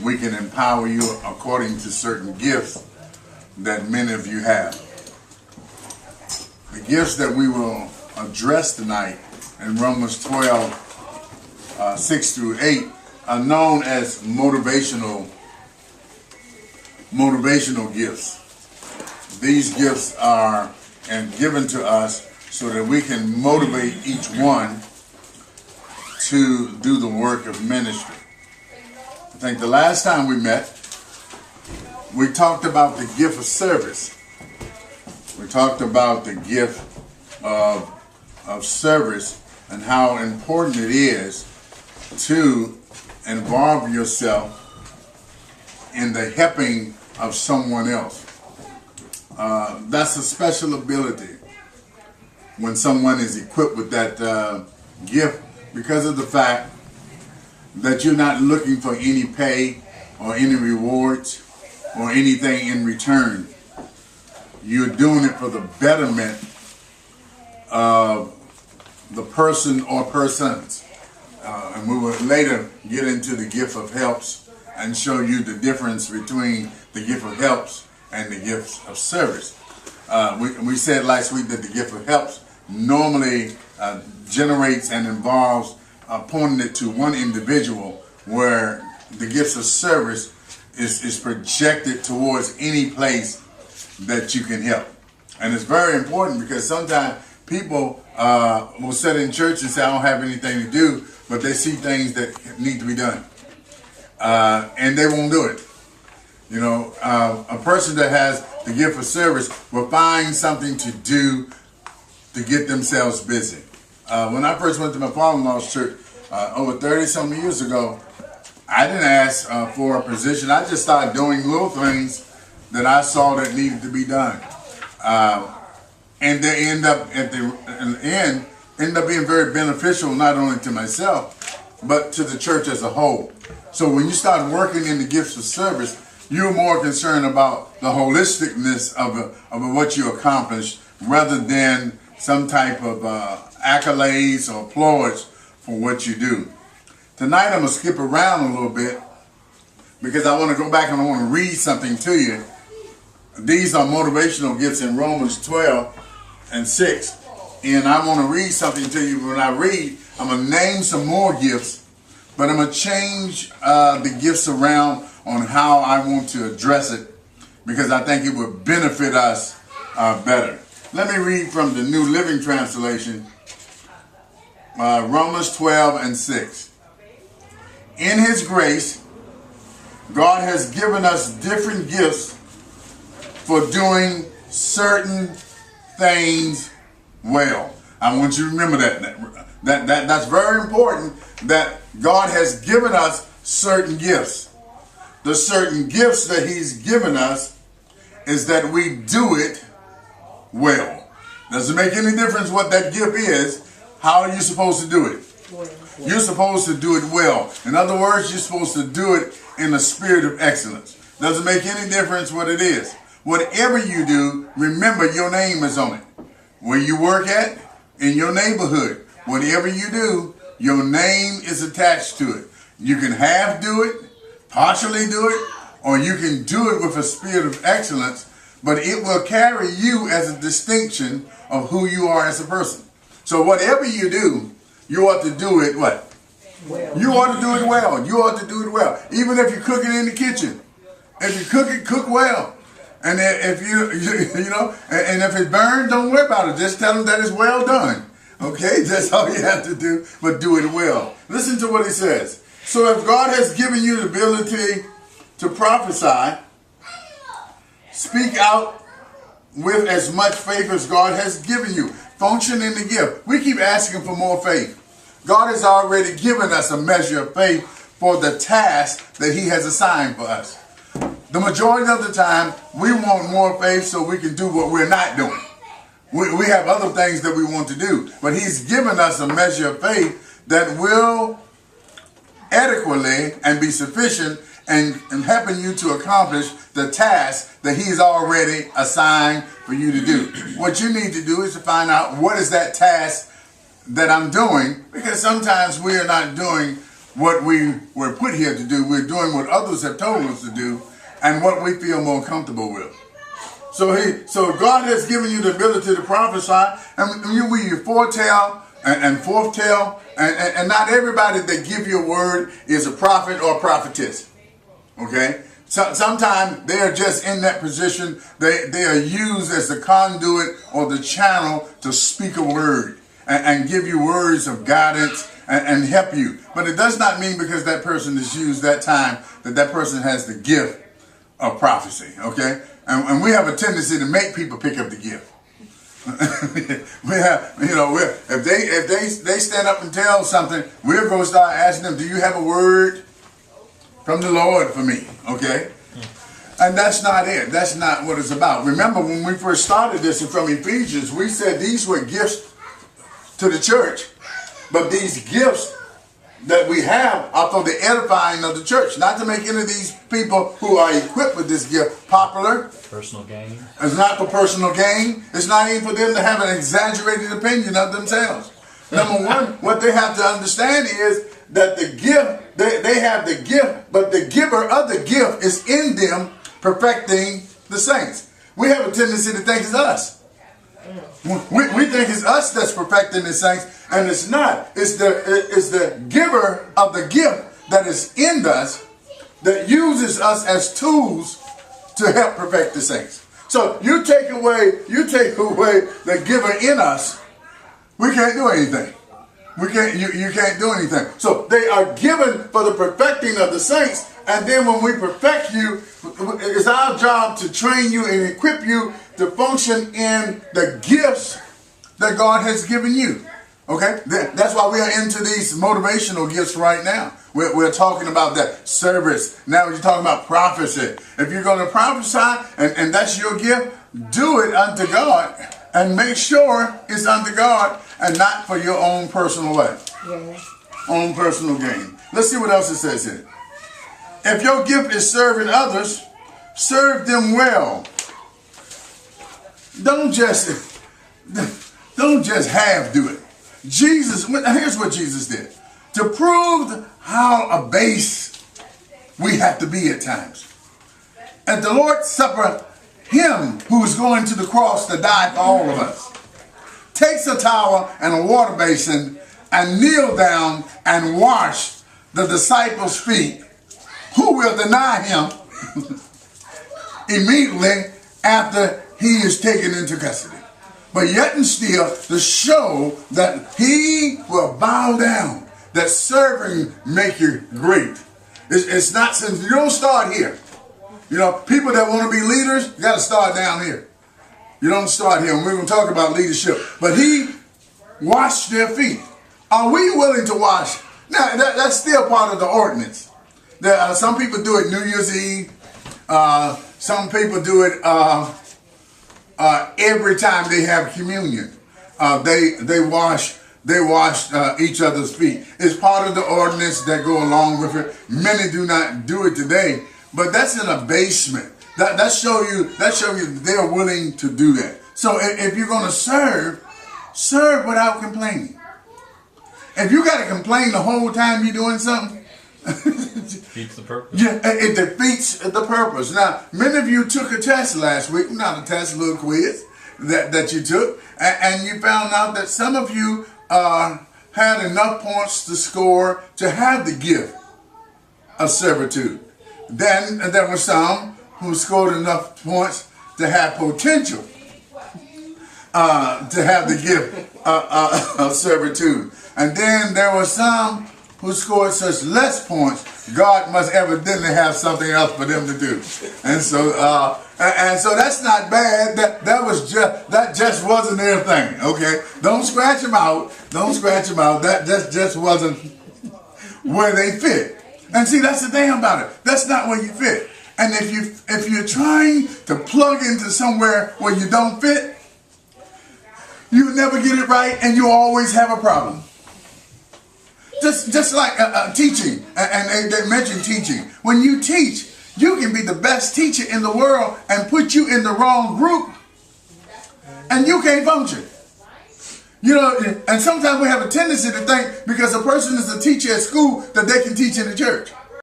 we can empower you according to certain gifts that many of you have. The gifts that we will address tonight in Romans 12, 6 through 8 are known as motivational gifts. These gifts are given to us so that we can motivate each one to do the work of ministry. I think the last time we met, we talked about the gift of service. We talked about the gift of service and how important it is to involve yourself in the helping of someone else. That's a special ability when someone is equipped with that gift, because of the fact that you're not looking for any pay or any rewards or anything in return. You're doing it for the betterment of the person or persons. And we will later get into the gift of helps and show you the difference between the gift of helps and the gifts of service. We said last week that the gift of helps normally generates and involves pointing it to one individual, where the gifts of service is projected towards any place that you can help. And it's very important because sometimes people will sit in church and say, I don't have anything to do, but they see things that need to be done. And they won't do it. You know, a person that has the gift of service will find something to do to get themselves busy. When I first went to my father-in-law's church over 30-something years ago, I didn't ask for a position. I just started doing little things that I saw that needed to be done. And they end up, at the end, being very beneficial, not only to myself, but to the church as a whole. So when you start working in the gifts of service, you're more concerned about the holisticness of what you accomplished rather than some type of accolades or applause for what you do. Tonight I'm going to skip around a little bit because I want to go back and I want to read something to you. These are motivational gifts in Romans 12 and 6. And I want to read something to you. When I read, I'm going to name some more gifts, but I'm going to change the gifts around on how I want to address it because I think it would benefit us better. Let me read from the New Living Translation, Romans 12 and 6. In His grace, God has given us different gifts for doing certain things well. I want you to remember that's very important, that God has given us certain gifts. The certain gifts that He's given us is that we do it well. Doesn't make any difference what that gift is. How are you supposed to do it? You're supposed to do it well. In other words, you're supposed to do it in a spirit of excellence. Doesn't make any difference what it is. Whatever you do, remember your name is on it. Where you work at, in your neighborhood, whatever you do, your name is attached to it. You can half do it, partially do it, or you can do it with a spirit of excellence, but it will carry you as a distinction of who you are as a person. So whatever you do, you ought to do it what? Well. You ought to do it well. You ought to do it well. Even if you're cooking in the kitchen. If you cook it, cook well. And if you know, and if it burns, don't worry about it. Just tell them that it's well done. Okay? That's all you have to do, but do it well. Listen to what he says. So if God has given you the ability to prophesy, speak out with as much faith as God has given you. Function in the gift. We keep asking for more faith. God has already given us a measure of faith for the task that He has assigned for us. The majority of the time, we want more faith so we can do what we're not doing. We have other things that we want to do, but He's given us a measure of faith that will adequately and be sufficient and helping you to accomplish the task that He's already assigned for you to do. What you need to do is to find out what is that task that I'm doing, because sometimes we are not doing what we were put here to do. We're doing what others have told us to do and what we feel more comfortable with. So God has given you the ability to prophesy, and you foretell and forthtell, and not everybody that give you a word is a prophet or a prophetess. Okay? Sometimes they are just in that position. They are used as the conduit or the channel to speak a word and give you words of guidance and help you. But it does not mean because that person is used that time that person has the gift of prophecy. Okay? And we have a tendency to make people pick up the gift. We have, if they stand up and tell something, we're going to start asking them, do you have a word from the Lord for me? Okay? And that's not it. That's not what it's about. Remember, when we first started this from Ephesians, we said these were gifts to the church. But these gifts that we have are for the edifying of the church, not to make any of these people who are equipped with this gift popular. Personal gain. It's not for personal gain. It's not even for them to have an exaggerated opinion of themselves. Number one, what they have to understand is that the gift, they have the gift, but the giver of the gift is in them perfecting the saints. We have a tendency to think it's us. We think it's us that's perfecting the saints, and it's not. It's the giver of the gift that is in us that uses us as tools to help perfect the saints. So you take away the giver in us, we can't do anything. You can't do anything. So they are given for the perfecting of the saints, and then when we perfect you, it's our job to train you and equip you to function in the gifts that God has given you. Okay? That's why we are into these motivational gifts right now. We're talking about that service. Now you're talking about prophecy. If you're going to prophesy and that's your gift, do it unto God and make sure it's unto God and not for your own personal way. Yes. Own personal gain. Let's see what else it says here. If your gift is serving others, serve them well. Don't just half do it. Here's what Jesus did. To prove how abased we have to be at times. At the Lord's Supper, him who is going to the cross to die for all of us takes a towel and a water basin and kneel down and wash the disciples' feet, who will deny him immediately after he is taken into custody. But yet and still to show that he will bow down, that serving make you great. It's not, since you don't start here. You know, people that want to be leaders, you got to start down here. You don't start here. And we're going to talk about leadership. But he washed their feet. Are we willing to wash? Now, that's still part of the ordinance. Some people do it New Year's Eve. Some people do it every time they have communion. They wash each other's feet. It's part of the ordinance that go along with it. Many do not do it today, but that's an abasement. That show you they're willing to do that. So if you're going to serve without complaining. If you got to complain the whole time you're doing something, defeats the purpose. Yeah, it defeats the purpose. Now, many of you took a test last week, not a test, a little quiz that you took, and you found out that some of you had enough points to score to have the gift of servitude. Then there were some who scored enough points to have potential to have the gift of servitude. And then there were some who scored such less points, God must evidently have something else for them to do. And so that's not bad. That just wasn't their thing. Okay, don't scratch them out. Don't scratch them out. That just wasn't where they fit. And see, that's the thing about it. That's not where you fit. And if you're trying to plug into somewhere where you don't fit, you never get it right, and you always have a problem. Just like teaching, and they mentioned teaching. When you teach, you can be the best teacher in the world and put you in the wrong group, and you can't function. You know, and sometimes we have a tendency to think because a person is a teacher at school that they can teach in the church.